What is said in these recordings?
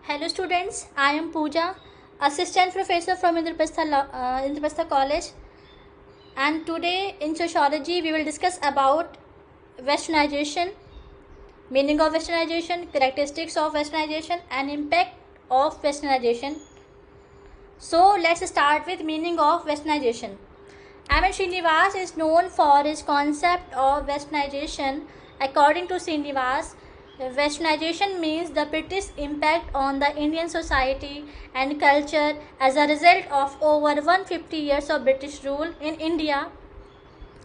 Hello students, I am Pooja, Assistant Professor from Indraprastha College, and today in Sociology we will discuss about Westernization, meaning of Westernization, characteristics of Westernization and impact of Westernization. So let's start with meaning of Westernization. M. N. Srinivas is known for his concept of Westernization. According to Srinivas, Westernization means the British impact on the Indian society and culture as a result of over 150 years of British rule in India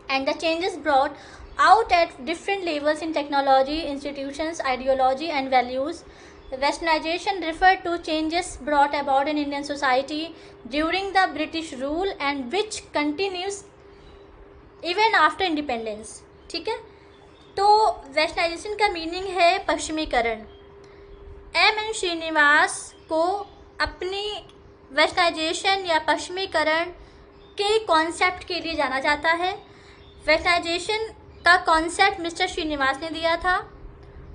and the changes brought out at different levels in technology, institutions, ideology and values. Westernization referred to changes brought about in Indian society during the British rule and which continues even after independence. ठीक है, तो westernisation का meaning है पश्चिमीकरण. M. N. Srinivas को अपनी westernisation या पश्चिमीकरण के concept के लिए जाना जाता है. वेस्टर्नाइजेशन का कॉन्सेप्ट मिस्टर श्रीनिवास ने दिया था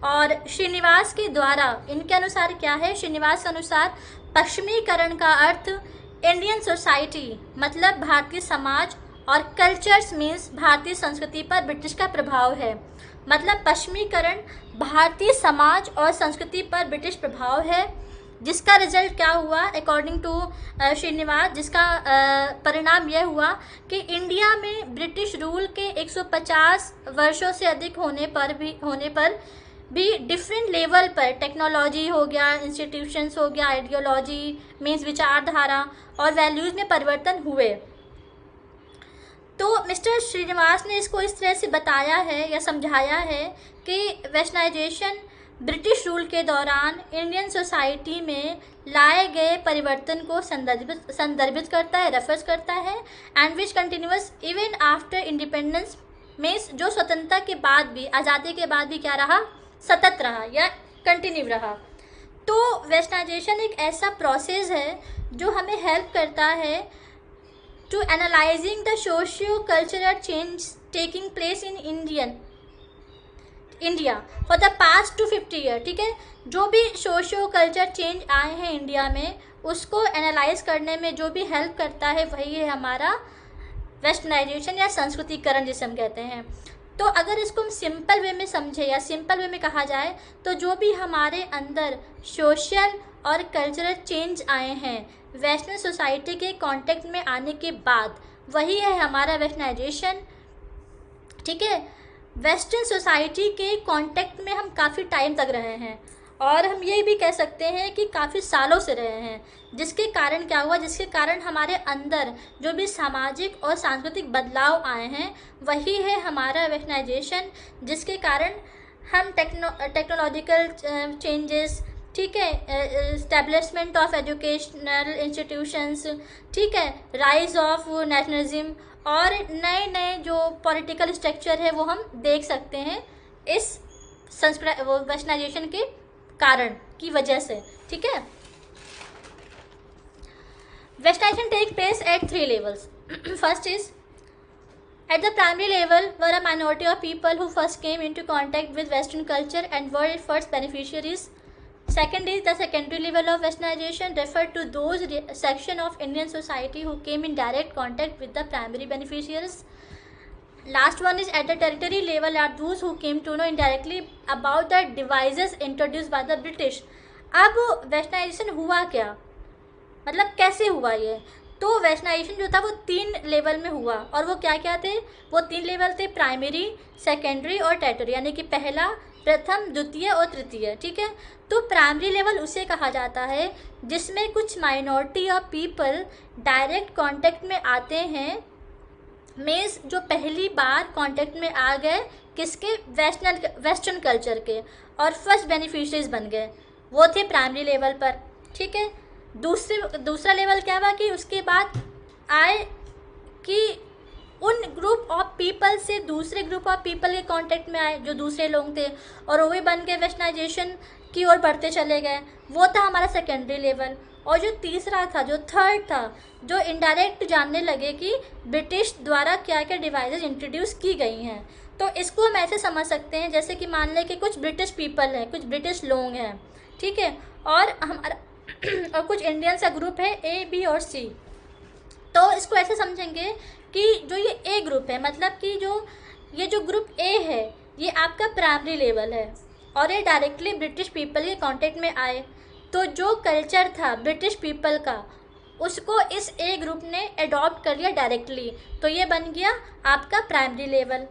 और श्रीनिवास के द्वारा इनके अनुसार क्या है, श्रीनिवास के अनुसार पश्चिमीकरण का अर्थ इंडियन सोसाइटी मतलब भारतीय समाज और कल्चर्स मीन्स भारतीय संस्कृति पर ब्रिटिश का प्रभाव है. मतलब पश्चिमीकरण भारतीय समाज और संस्कृति पर ब्रिटिश प्रभाव है, जिसका रिजल्ट क्या हुआ अकॉर्डिंग टू श्रीनिवास, जिसका परिणाम यह हुआ कि इंडिया में ब्रिटिश रूल के 150 वर्षों से अधिक होने पर भी डिफरेंट लेवल पर टेक्नोलॉजी हो गया, इंस्टीट्यूशंस हो गया, आइडियोलॉजी मीन्स विचारधारा और वैल्यूज़ में परिवर्तन हुए. तो मिस्टर श्रीनिवास ने इसको इस तरह से बताया है या समझाया है कि वेस्टर्नाइजेशन ब्रिटिश रूल के दौरान इंडियन सोसाइटी में लाए गए परिवर्तन को संदर्भित करता है, रेफर्स करता है and which continuous even after independence means जो स्वतंत्रता के बाद भी, आज़ादी के बाद भी क्या रहा, सतत रहा या कंटिन्यू रहा. तो वेस्टर्नाइजेशन एक ऐसा प्रोसेस है जो हमें हेल्प करता है to analyzing the socio-cultural change taking place in India for the past 250 years. ठीक है, जो भी सोशियो कल्चर चेंज आए हैं इंडिया में उसको एनालाइज करने में जो भी हेल्प करता है वही है हमारा वेस्टर्नाइजेशन या संस्कृतिकरण जिसे हम कहते हैं. तो अगर इसको हम सिंपल वे में समझे या सिंपल वे में कहा जाए तो जो भी हमारे अंदर सोशल और कल्चरल चेंज आए हैं वेस्टर्न सोसाइटी के कांटेक्ट में आने के बाद वही है हमारा वेस्टर्नाइजेशन. ठीक है, वेस्टर्न सोसाइटी के कांटेक्ट में हम काफ़ी टाइम तक रहे हैं और हम ये भी कह सकते हैं कि काफ़ी सालों से रहे हैं, जिसके कारण क्या हुआ, जिसके कारण हमारे अंदर जो भी सामाजिक और सांस्कृतिक बदलाव आए हैं वही है हमारा वेस्टर्नाइजेशन, जिसके कारण हम टेक्नोलॉजिकल चेंजेस, ठीक है, एस्टेब्लिशमेंट ऑफ एजुकेशनल इंस्टीट्यूशंस, ठीक है, राइज ऑफ नेशनलिज्म और नए नए जो पॉलिटिकल स्ट्रक्चर है वो हम देख सकते हैं इस वेस्टर्नाइजेशन के कारण की वजह से. ठीक है, westernisation take place at 3 levels. First is at the primary level were a minority of people who first came into contact with Western culture and were its first beneficiaries. Second is the secondary level of westernization referred to those section of Indian society who came in direct contact with the primary beneficiaries. Last one is at the territory level are those who came to know indirectly about the devices introduced by the British. अब westernisation हुआ क्या, मतलब कैसे हुआ ये, तो westernisation जो था वो 3 लेवल में हुआ और वो क्या क्या थे, वो 3 लेवल थे, प्राइमरी, सेकेंडरी और टेरिटरी, यानी कि पहला, प्रथम, द्वितीय और तृतीय. ठीक है, तो प्राइमरी लेवल उसे कहा जाता है जिसमें कुछ minority of people direct contact में आते हैं, मीन्स जो पहली बार कांटेक्ट में आ गए किसके, वेस्टर्न कल्चर के और फर्स्ट बेनिफिशरीज बन गए, वो थे प्राइमरी लेवल पर. ठीक है, दूसरा लेवल क्या हुआ कि उसके बाद आए कि उन ग्रुप ऑफ पीपल से दूसरे ग्रुप ऑफ पीपल के कांटेक्ट में आए जो दूसरे लोग थे और वो भी बन के वेस्टर्नाइजेशन की ओर बढ़ते चले गए, वो था हमारा सेकेंडरी लेवल. और जो तीसरा था, जो थर्ड था, जो इनडायरेक्ट जानने लगे कि ब्रिटिश द्वारा क्या क्या डिवाइसेस इंट्रोड्यूस की गई हैं, तो इसको हम ऐसे समझ सकते हैं जैसे कि मान लें कि कुछ ब्रिटिश पीपल हैं, कुछ ब्रिटिश लोग हैं, ठीक है। और हमारा और कुछ इंडियंस का ग्रुप है ए, बी और सी। तो इसको ऐसे समझेंगे कि जो ये ए ग्रुप है, मतलब कि ये जो ग्रुप ए है ये आपका प्राइमरी लेवल है और ये डायरेक्टली ब्रिटिश पीपल के कांटेक्ट में आए। तो जो कल्चर था ब्रिटिश पीपल का उसको इस ए ग्रुप ने अडॉप्ट कर लिया डायरेक्टली, तो ये बन गया आपका प्राइमरी लेवल।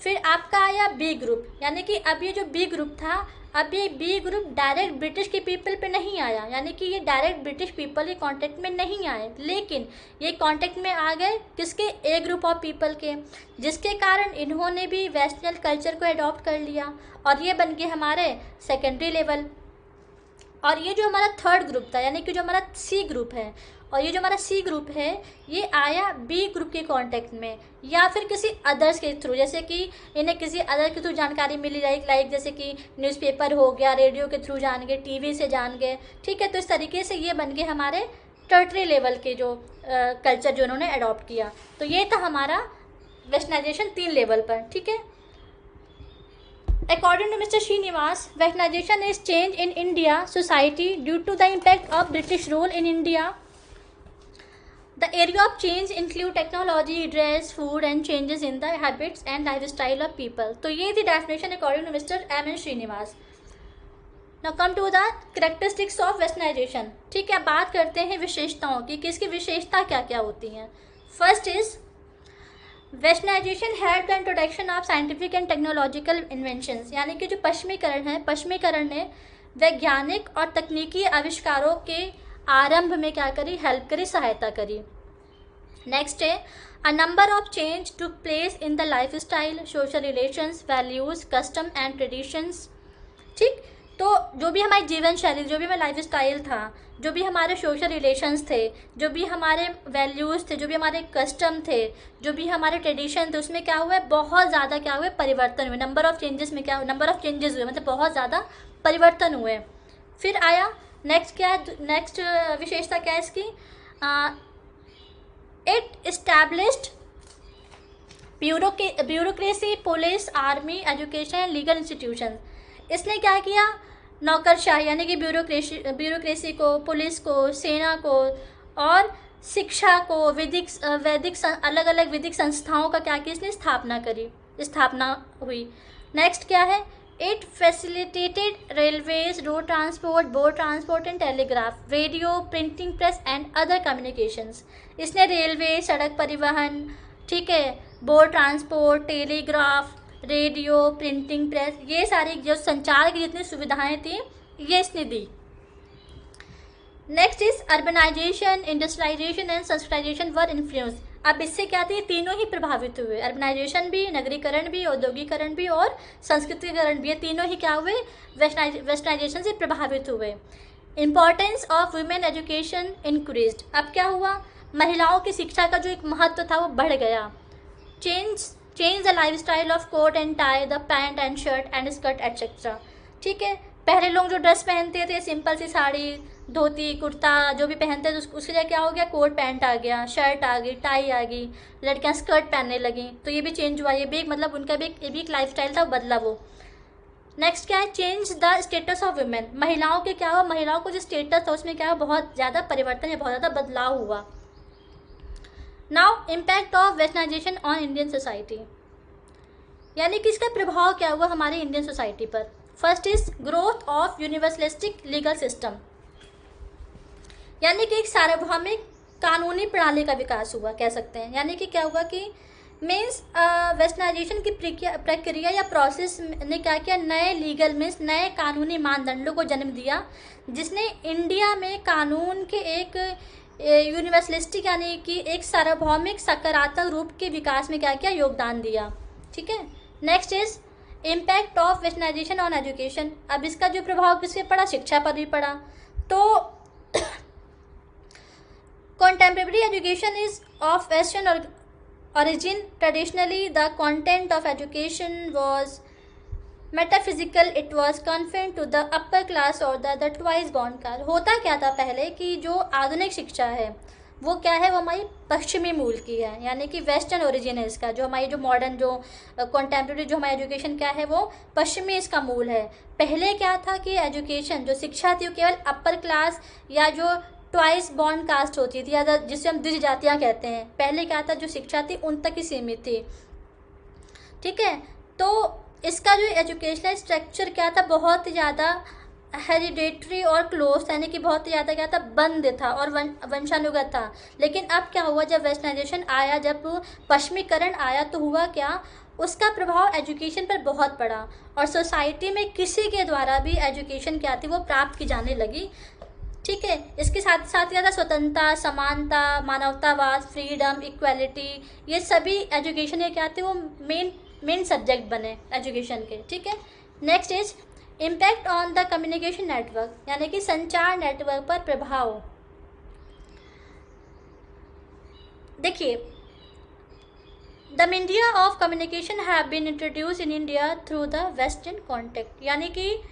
फिर आपका आया बी ग्रुप, यानी कि अब ये जो बी ग्रुप था, अब ये बी ग्रुप डायरेक्ट ब्रिटिश के पीपल पे नहीं आया, यानी कि ये डायरेक्ट ब्रिटिश पीपल के कांटेक्ट में नहीं आए, लेकिन ये कांटेक्ट में आ गए किसके, ए ग्रुप ऑफ पीपल के, जिसके कारण इन्होंने भी वेस्टर्न कल्चर को अडॉप्ट कर लिया और ये बन गए हमारे सेकेंडरी लेवल। और ये जो हमारा थर्ड ग्रुप था, यानी कि जो हमारा सी ग्रुप है, और ये जो हमारा सी ग्रुप है ये आया बी ग्रुप के कांटेक्ट में या फिर किसी अदर्स के थ्रू, जैसे कि इन्हें किसी अदर के थ्रू जानकारी मिली, लाइक जैसे कि न्यूज़पेपर हो गया, रेडियो के थ्रू जान गए, टीवी से जान गए, ठीक है। तो इस तरीके से ये बन गए हमारे टर्टरी लेवल के जो कल्चर जो उन्होंने अडॉप्ट किया। तो ये था हमारा वेस्टर्नाइजेशन 3 लेवल पर, ठीक है। According to Mr. Srinivas, westernization is change in India society due to the impact of British rule in India. The area of change include technology, dress, food and changes in the habits and lifestyle of people. तो ये थी definition according to Mr. M. Srinivas. Now come to the characteristics of westernization. ठीक है, बात करते हैं विशेषताओं की कि इसकी विशेषता क्या क्या होती हैं। First is westernisation had the introduction of scientific and technological inventions, यानी कि जो पश्चिमीकरण है, पश्चिमीकरण ने वैज्ञानिक और तकनीकी आविष्कारों के आरंभ में क्या करी, हेल्प करी, सहायता करी। नेक्स्ट है a number of change took place in the life style, social relations, values, custom and traditions. ठीक, तो जो भी हमारी जीवन शैली, जो भी हमारा लाइफ स्टाइल था, जो भी हमारे सोशल रिलेशंस थे, जो भी हमारे वैल्यूज़ थे, जो भी हमारे कस्टम थे, जो भी हमारे ट्रेडिशन थे, उसमें क्या हुआ है, बहुत ज़्यादा क्या हुए, परिवर्तन हुए। नंबर ऑफ़ चेंजेस में क्या, नंबर ऑफ़ चेंजेस हुए, मतलब बहुत ज़्यादा परिवर्तन हुए। फिर आया नेक्स्ट क्या, नेक्स्ट विशेषता क्या है इसकी, it established bureaucracy, police, army, education, legal institution. इसने क्या किया, नौकरशाही यानी कि ब्यूरोक्रेसी को, पुलिस को, सेना को और शिक्षा को, वैदिक अलग अलग विधिक संस्थाओं का क्या किया, इसने स्थापना हुई। नेक्स्ट क्या है, it facilitated railways, road transport, boat transport and telegraph, radio, printing press and other communications. इसने रेलवे, सड़क परिवहन, ठीक है, boat transport, telegraph, radio, printing press, ये सारी जो संचार की जितनी सुविधाएं थी ये इसने दी। Next is urbanisation, industrialisation and sanskritisation were influence. अब इससे क्या थी, तीनों ही प्रभावित हुए, अर्बनाइजेशन भी, नगरीकरण भी, औद्योगिकरण भी और संस्कृतिकरण भी, ये तीनों ही क्या हुए, वेस्टर्नाइजेशन से प्रभावित हुए। Importance of women education increased. अब क्या हुआ, महिलाओं की शिक्षा का जो एक महत्व था वो बढ़ गया। Change the lifestyle of coat and tie, the pant and shirt and skirt etcetera. ठीक है, पहले लोग जो ड्रेस पहनते थे, सिंपल सी साड़ी, धोती, कुर्ता जो भी पहनते थे, उसके लिए क्या हो गया, कोट पैंट आ गया, शर्ट आ गई, टाई आ गई, लड़कियां स्कर्ट पहनने लगी, तो ये भी चेंज हुआ। ये भी मतलब उनका भी एक लाइफ स्टाइल था, बदला वो। नेक्स्ट क्या है, change the status of women. महिलाओं के क्या हुआ, महिलाओं को जो स्टेटस था उसमें क्या हुआ, बहुत ज़्यादा परिवर्तन या बहुत ज़्यादा बदलाव हुआ। Now impact of westernisation on Indian society, यानी कि इसका प्रभाव क्या हुआ हमारे इंडियन सोसाइटी पर। First is growth of universalistic legal system, यानी कि एक सार्वभौमिक कानूनी प्रणाली का विकास हुआ, कह सकते हैं। यानी कि क्या हुआ कि मीन्स वेस्टर्नाइजेशन की प्रक्रिया या प्रोसेस ने क्या किया, नए लीगल मीन्स नए कानूनी मानदंडों को जन्म दिया, जिसने इंडिया में कानून के एक यूनिवर्सलिस्टिक यानी कि एक सार्वभौमिक सकारात्मक रूप के विकास में क्या किया, योगदान दिया। ठीक है, next is impact of westernisation on education. अब इसका जो प्रभाव किस पे पड़ा, शिक्षा पर भी पड़ा। तो contemporary education is of Western origin. Traditionally, the content of education was metaphysical. It was confined to the upper class or the twice born class. होता क्या था पहले कि जो आधुनिक शिक्षा है वो क्या है, वो हमारी पश्चिमी मूल की है, यानी कि वेस्टर्न ओरिजिन है इसका। जो हमारी जो मॉडर्न जो कॉन्टेम्प्रेरी जो हमारी एजुकेशन क्या है, वो पश्चिमी इसका मूल है। पहले क्या था कि एजुकेशन जो शिक्षा थी वो केवल अपर क्लास या जो ट्वाइस बॉर्न कास्ट होती थी, या जिसे हम द्विज जातियाँ कहते हैं, पहले क्या था जो शिक्षा थी उन तक ही सीमित थी। ठीक है, तो इसका जो एजुकेशनल स्ट्रक्चर क्या था, बहुत ही ज़्यादा हेरिडेटरी और क्लोज, यानी कि बहुत ही ज़्यादा क्या था, बंद था और वंशानुगत था। लेकिन अब क्या हुआ, जब वेस्टर्नाइजेशन आया, जब पश्चिमीकरण आया, तो हुआ क्या, उसका प्रभाव एजुकेशन पर बहुत पड़ा और सोसाइटी में किसी के द्वारा भी एजुकेशन क्या थी वो प्राप्त की जाने लगी। ठीक है, इसके साथ साथ क्या था, स्वतंत्रता, समानता, मानवतावाद, फ्रीडम, इक्वालिटी, ये सभी एजुकेशन के क्या थे, वो मेन सब्जेक्ट बने एजुकेशन के। ठीक है, next is impact on the communication network, यानी कि संचार नेटवर्क पर प्रभाव। देखिए, the media of communication have been introduce in India through the western contact, यानी कि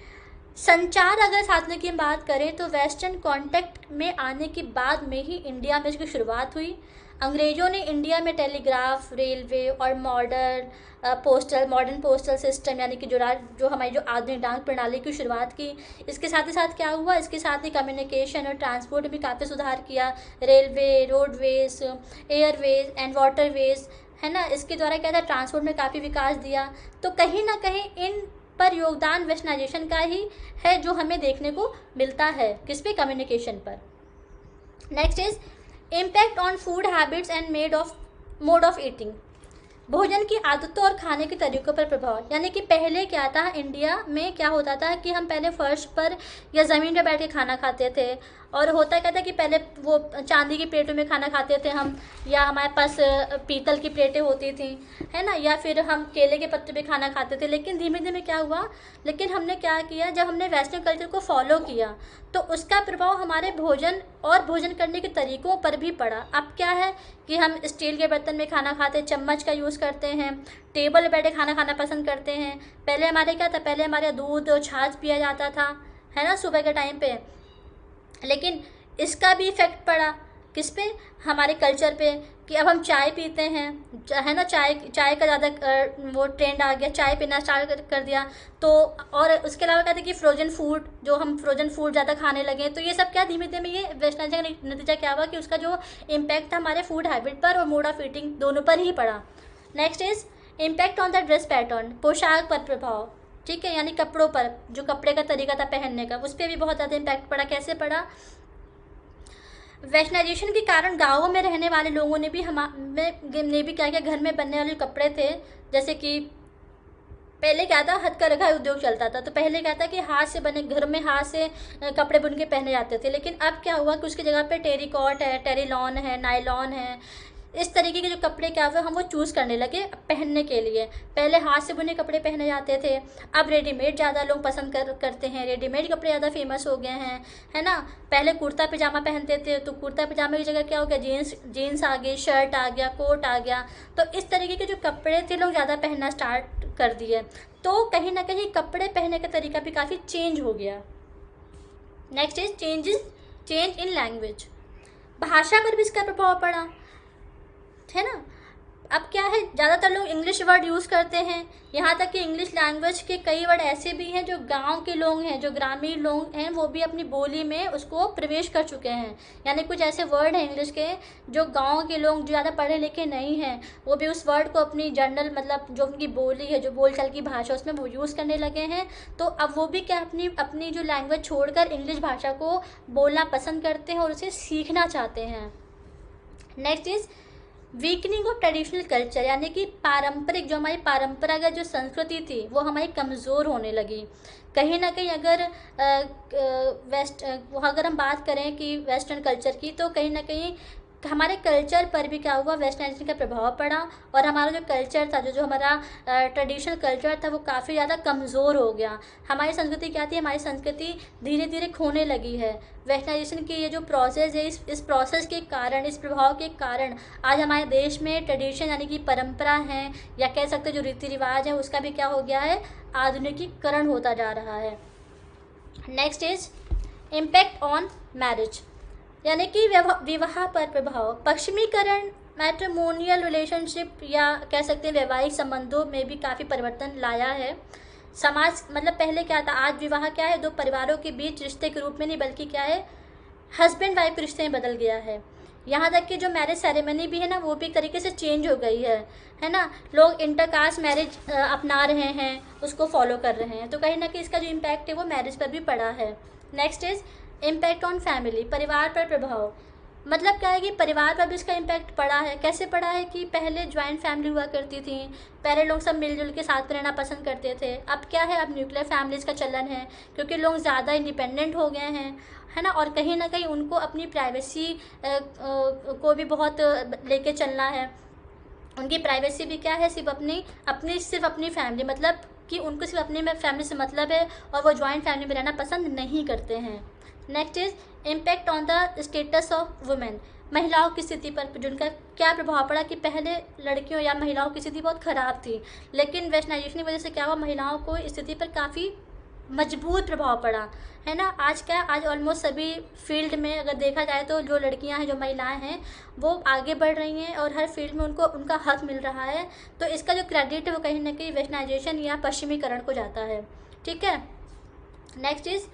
संचार अगर साधन की बात करें तो वेस्टर्न कॉन्टेक्ट में आने के बाद में ही इंडिया में इसकी शुरुआत हुई। अंग्रेज़ों ने इंडिया में टेलीग्राफ, रेलवे और मॉडर्न पोस्टल सिस्टम, यानी कि जो हमारी जो आधुनिक डाक प्रणाली की शुरुआत की। इसके साथ ही साथ क्या हुआ, इसके साथ ही कम्युनिकेशन और ट्रांसपोर्ट में भी काफ़ी सुधार किया। Railway, roadways, Airways and waterways, है ना, इसके द्वारा क्या था, ट्रांसपोर्ट में काफ़ी विकास दिया। तो कहीं ना कहीं इन पर योगदान वेस्टर्नाइजेशन का ही है, जो हमें देखने को मिलता है, किस पे, कम्युनिकेशन पर। Next is impact on food habits and mode of eating, भोजन की आदतों और खाने के तरीक़ों पर प्रभाव। यानी कि पहले क्या था, इंडिया में क्या होता था कि हम पहले फर्श पर या ज़मीन पर बैठ के खाना खाते थे, और होता क्या था कि पहले वो चांदी की प्लेटों में खाना खाते थे हम, या हमारे पास पीतल की प्लेटें होती थी, है ना, या फिर हम केले के पत्ते पे खाना खाते थे। लेकिन धीमे धीमे क्या हुआ, लेकिन हमने क्या किया, जब हमने वेस्टर्न कल्चर को फॉलो किया तो उसका प्रभाव हमारे भोजन और भोजन करने के तरीक़ों पर भी पड़ा। अब क्या है कि हम स्टील के बर्तन में खाना खाते, चम्मच का यूज़ करते हैं, टेबल पर बैठे खाना खाना पसंद करते हैं। पहले हमारे क्या था, पहले हमारे दूध और छाछ पिया जाता था, है ना, सुबह के टाइम पे। लेकिन इसका भी इफ़ेक्ट पड़ा किस पे, हमारे कल्चर पे, कि अब हम चाय पीते हैं, है ना, चाय का ज़्यादा वो ट्रेंड आ गया, चाय पीना स्टार्ट कर दिया। तो और उसके अलावा कहते हैं कि फ्रोजन फूड, जो हम फ्रोजन फूड ज़्यादा खाने लगे। तो ये सब क्या धीमे धीमे ये वेस्टर्नाइजेशन का नतीजा क्या हुआ कि उसका जो इम्पैक्ट था हमारे फूड हैबिट पर और मोड ऑफ ईटिंग दोनों पर ही पड़ा। Next is impact on the dress pattern, पोशाक पर प्रभाव। ठीक है, यानी कपड़ों पर, जो कपड़े का तरीका था पहनने का, उस पर भी बहुत ज़्यादा इम्पैक्ट पड़ा। कैसे पड़ा, वेस्टर्नाइजेशन के कारण गाँवों में रहने वाले लोगों ने भी क्या किया, घर में बनने वाले कपड़े थे, जैसे कि पहले क्या था, हथकरघा उद्योग चलता था। तो पहले क्या था कि हाथ से बने, घर में हाथ से कपड़े बुन के पहने जाते थे। लेकिन अब क्या हुआ कि उसकी जगह पे टेरिकॉट है, टेरिलॉन है, नायलॉन है, इस तरीके के जो कपड़े क्या हुए हम वो चूज़ करने लगे पहनने के लिए। पहले हाथ से बुने कपड़े पहने जाते थे, अब रेडीमेड ज़्यादा लोग पसंद करते हैं, रेडीमेड कपड़े ज़्यादा फेमस हो गए हैं, है ना। पहले कुर्ता पजामा पहनते थे, तो कुर्ता पजामे की जगह क्या हो गया, जीन्स आ गई, शर्ट आ गया, कोट आ गया। तो इस तरीके के जो कपड़े थे लोग ज़्यादा पहनना स्टार्ट कर दिए। तो कहीं ना कहीं कपड़े पहनने का तरीका भी काफ़ी चेंज हो गया। Next is change in language, भाषा पर भी इसका प्रभाव पड़ा, है ना। अब क्या है, ज़्यादातर लोग इंग्लिश वर्ड यूज़ करते हैं, यहाँ तक कि इंग्लिश लैंग्वेज के कई वर्ड ऐसे भी हैं जो गांव के लोग हैं, जो ग्रामीण लोग हैं, वो भी अपनी बोली में उसको प्रवेश कर चुके हैं। यानी कुछ ऐसे वर्ड हैं इंग्लिश के जो गांव के लोग जो ज़्यादा पढ़े लिखे नहीं हैं, वो भी उस वर्ड को अपनी जनरल, मतलब जो उनकी बोली है, जो बोलचाल की भाषा, उसमें वो यूज़ करने लगे हैं। तो अब वो भी क्या अपनी जो लैंग्वेज छोड़कर इंग्लिश भाषा को बोलना पसंद करते हैं और उसे सीखना चाहते हैं। Next is weakening of traditional culture, यानी कि पारंपरिक, जो हमारी परंपरागत जो संस्कृति थी वो हमारी कमज़ोर होने लगी। कहीं ना कहीं अगर हम बात करें कि वेस्टर्न कल्चर की, तो कहीं ना कहीं हमारे कल्चर पर भी क्या हुआ, वेस्टर्नाइजेशन का प्रभाव पड़ा और हमारा जो कल्चर था, जो हमारा ट्रेडिशनल कल्चर था, वो काफ़ी ज़्यादा कमज़ोर हो गया। हमारी संस्कृति क्या थी, हमारी संस्कृति धीरे धीरे खोने लगी है। वेस्टर्नाइजेशन की ये जो प्रोसेस है, इस प्रोसेस के कारण, इस प्रभाव के कारण आज हमारे देश में ट्रेडिशन, यानी कि परंपरा हैं, या कह सकते जो रीति रिवाज है, उसका भी क्या हो गया है, आधुनिकीकरण होता जा रहा है। Next is impact on marriage, यानी कि विवाह पर प्रभाव। पश्चिमीकरण मैट्रिमोनियल रिलेशनशिप या कह सकते हैं वैवाहिक संबंधों में भी काफ़ी परिवर्तन लाया है। समाज मतलब पहले क्या था, आज विवाह क्या है, दो परिवारों के बीच रिश्ते के रूप में नहीं बल्कि क्या है, हस्बैंड वाइफ के रिश्ते में बदल गया है। यहाँ तक कि जो मैरिज सेरेमनी भी है ना, वो भी एक तरीके से चेंज हो गई है ना। लोग इंटरकास्ट मैरिज अपना रहे हैं, उसको फॉलो कर रहे हैं। तो कहीं ना कहीं इसका जो इम्पैक्ट है वो मैरिज पर भी पड़ा है। Next is impact on family, परिवार पर प्रभाव। मतलब क्या है कि परिवार पर भी इसका इम्पैक्ट पड़ा है। कैसे पड़ा है कि पहले ज्वाइंट फैमिली हुआ करती थी, पहले लोग सब मिलजुल के साथ में रहना पसंद करते थे। अब क्या है, अब न्यूक्लियर फैमिलीज़ का चलन है, क्योंकि लोग ज़्यादा इंडिपेंडेंट हो गए हैं, है ना। और कहीं ना कहीं उनको अपनी प्राइवेसी को भी बहुत लेके चलना है। उनकी प्राइवेसी भी क्या है, सिर्फ अपनी फैमिली, मतलब कि उनको सिर्फ अपनी फैमिली से मतलब है और वो ज्वाइंट फैमिली में रहना पसंद नहीं करते हैं। Next is impact on the status of women, महिलाओं की स्थिति पर जिनका क्या प्रभाव पड़ा कि पहले लड़कियों या महिलाओं की स्थिति बहुत ख़राब थी, लेकिन वेस्टर्नाइजेशन की वजह से क्या हुआ, महिलाओं को स्थिति पर काफ़ी मजबूत प्रभाव पड़ा, है ना। आज क्या, आज ऑलमोस्ट सभी फील्ड में अगर देखा जाए तो जो लड़कियां हैं, जो महिलाएं हैं, वो आगे बढ़ रही हैं और हर फील्ड में उनको उनका हक मिल रहा है। तो इसका जो क्रेडिट है वो कहीं ना कहीं वेस्टर्नाइजेशन या पश्चिमीकरण को जाता है। ठीक है। Next is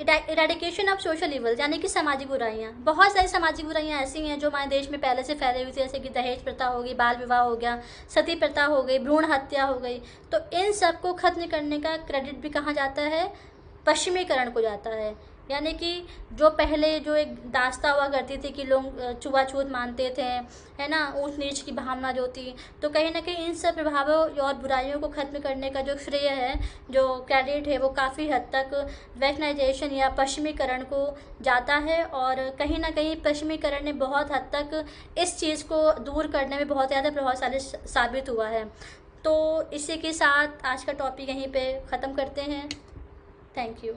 eradication of social evil, यानी कि सामाजिक बुराइयाँ। बहुत सारी सामाजिक बुराइयाँ ऐसी हैं जो हमारे देश में पहले से फैली हुई थी, जैसे कि दहेज प्रथा हो गई, बाल विवाह हो गया, सती प्रथा हो गई, भ्रूण हत्या हो गई। तो इन सब को खत्म करने का क्रेडिट भी कहाँ जाता है, पश्चिमीकरण को जाता है। यानी कि जो पहले जो एक दास्ता हुआ करती थी कि लोग छुआछूत मानते थे, है ना, ऊंच नीच की भावना जो थी, तो कहीं ना कहीं इन सब प्रभावों और बुराइयों को ख़त्म करने का जो श्रेय है, जो क्रेडिट है, वो काफ़ी हद तक वेस्टर्नाइजेशन या पश्चिमीकरण को जाता है। और कहीं ना कहीं पश्चिमीकरण ने बहुत हद तक इस चीज़ को दूर करने में बहुत ज़्यादा प्रभावशाली साबित हुआ है। तो इसी के साथ आज का टॉपिक यहीं पे ख़त्म करते हैं। Thank you.